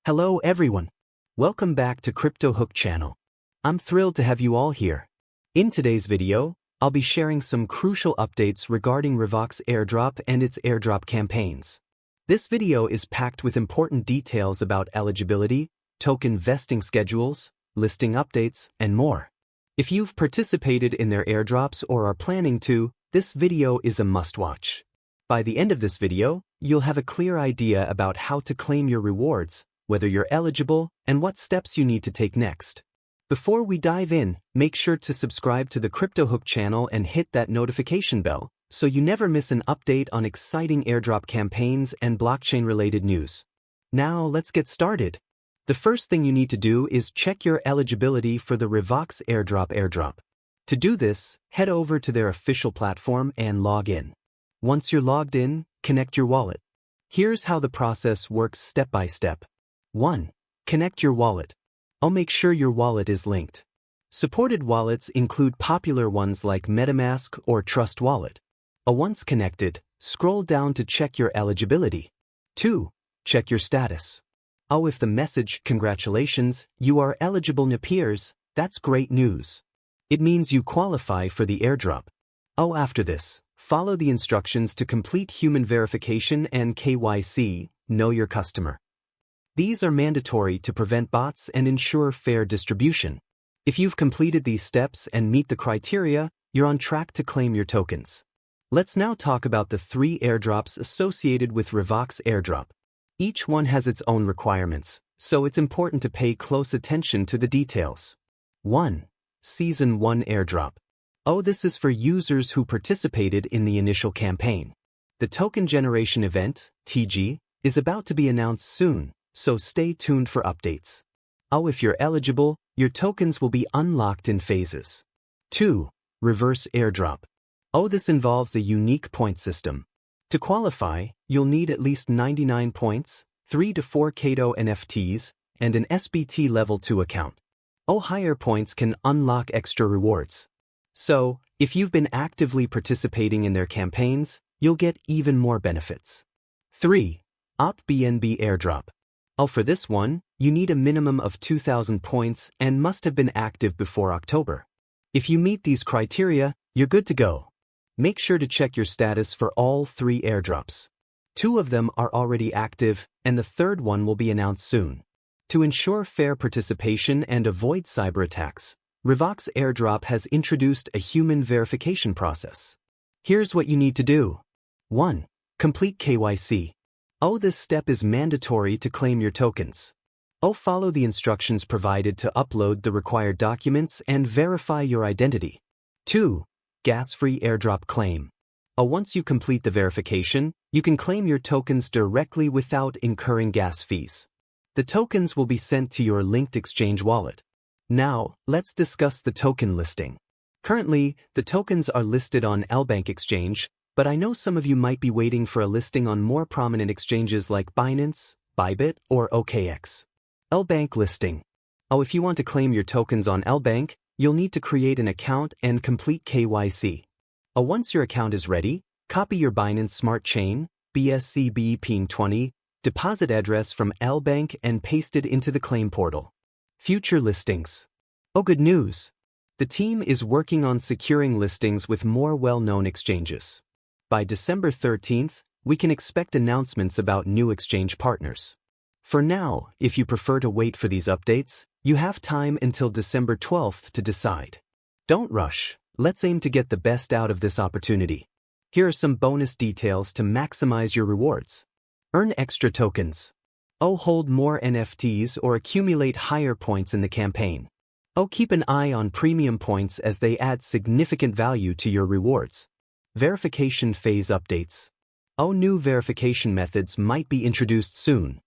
Hello everyone. Welcome back to CryptoHook channel. I'm thrilled to have you all here. In today's video, I'll be sharing some crucial updates regarding Revox Airdrop and its airdrop campaigns. This video is packed with important details about eligibility, token vesting schedules, listing updates, and more. If you've participated in their airdrops or are planning to, this video is a must-watch. By the end of this video, you'll have a clear idea about how to claim your rewards, whether you're eligible, and what steps you need to take next. Before we dive in, make sure to subscribe to the CryptoHook channel and hit that notification bell so you never miss an update on exciting airdrop campaigns and blockchain-related news. Now let's get started. The first thing you need to do is check your eligibility for the Revox Airdrop. To do this, head over to their official platform and log in. Once you're logged in, connect your wallet. Here's how the process works step by step. 1. Connect your wallet. Make sure your wallet is linked. Supported wallets include popular ones like MetaMask or Trust Wallet. Once connected, scroll down to check your eligibility. 2. Check your status. If the message "Congratulations, you are eligible" appears, that's great news. It means you qualify for the airdrop. After this, follow the instructions to complete human verification and KYC, Know Your Customer. These are mandatory to prevent bots and ensure fair distribution. If you've completed these steps and meet the criteria, you're on track to claim your tokens. Let's now talk about the 3 airdrops associated with Revox Airdrop. Each one has its own requirements, so it's important to pay close attention to the details. 1. Season 1 Airdrop. This is for users who participated in the initial campaign. The token generation event, TG, is about to be announced soon, so stay tuned for updates. If you're eligible, your tokens will be unlocked in phases. 2. Reverse Airdrop. This involves a unique point system. To qualify, you'll need at least 99 points, 3 to 4 Kato NFTs, and an SBT Level 2 account. Higher points can unlock extra rewards. So, if you've been actively participating in their campaigns, you'll get even more benefits. 3. BNB Airdrop. For this one, you need a minimum of 2,000 points and must have been active before October. If you meet these criteria, you're good to go. Make sure to check your status for all 3 airdrops. 2 of them are already active, and the third one will be announced soon. To ensure fair participation and avoid cyber attacks, Revox Airdrop has introduced a human verification process. Here's what you need to do. 1. Complete KYC. This step is mandatory to claim your tokens. Follow the instructions provided to upload the required documents and verify your identity. 2. Gas-free airdrop claim. Once you complete the verification, you can claim your tokens directly without incurring gas fees. The tokens will be sent to your linked exchange wallet. Now, let's discuss the token listing. Currently, the tokens are listed on LBank Exchange, but I know some of you might be waiting for a listing on more prominent exchanges like Binance, Bitget, or OKX. LBank listing. If you want to claim your tokens on LBank, you'll need to create an account and complete KYC. Once your account is ready, copy your Binance Smart Chain, BSC ping20, deposit address from LBank and paste it into the claim portal. Future listings. Good news! The team is working on securing listings with more well-known exchanges. By December 13th, we can expect announcements about new exchange partners. For now, if you prefer to wait for these updates, you have time until December 12th to decide. Don't rush. Let's aim to get the best out of this opportunity. Here are some bonus details to maximize your rewards. Earn extra tokens. Hold more NFTs or accumulate higher points in the campaign. Keep an eye on premium points as they add significant value to your rewards. Verification phase updates. New verification methods might be introduced soon.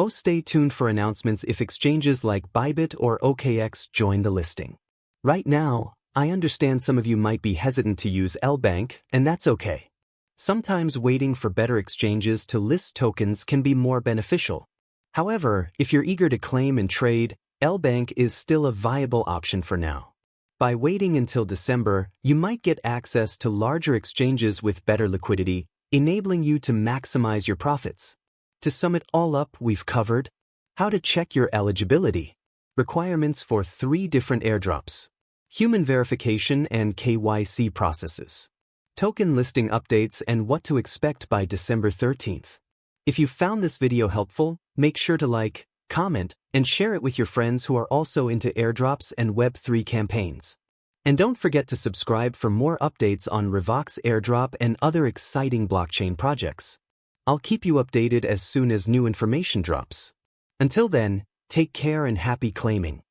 Stay tuned for announcements if exchanges like Bitget or OKX join the listing. Right now, I understand some of you might be hesitant to use LBank, and that's okay. Sometimes waiting for better exchanges to list tokens can be more beneficial. However, if you're eager to claim and trade, LBank is still a viable option for now. By waiting until December, you might get access to larger exchanges with better liquidity, enabling you to maximize your profits. To sum it all up, we've covered How to check your eligibility. Requirements for 3 different airdrops. Human verification and KYC processes. Token listing updates and what to expect by December 13th. If you found this video helpful, make sure to like, comment, and share it with your friends who are also into airdrops and Web3 campaigns. And don't forget to subscribe for more updates on Revox Airdrop and other exciting blockchain projects. I'll keep you updated as soon as new information drops. Until then, take care and happy claiming.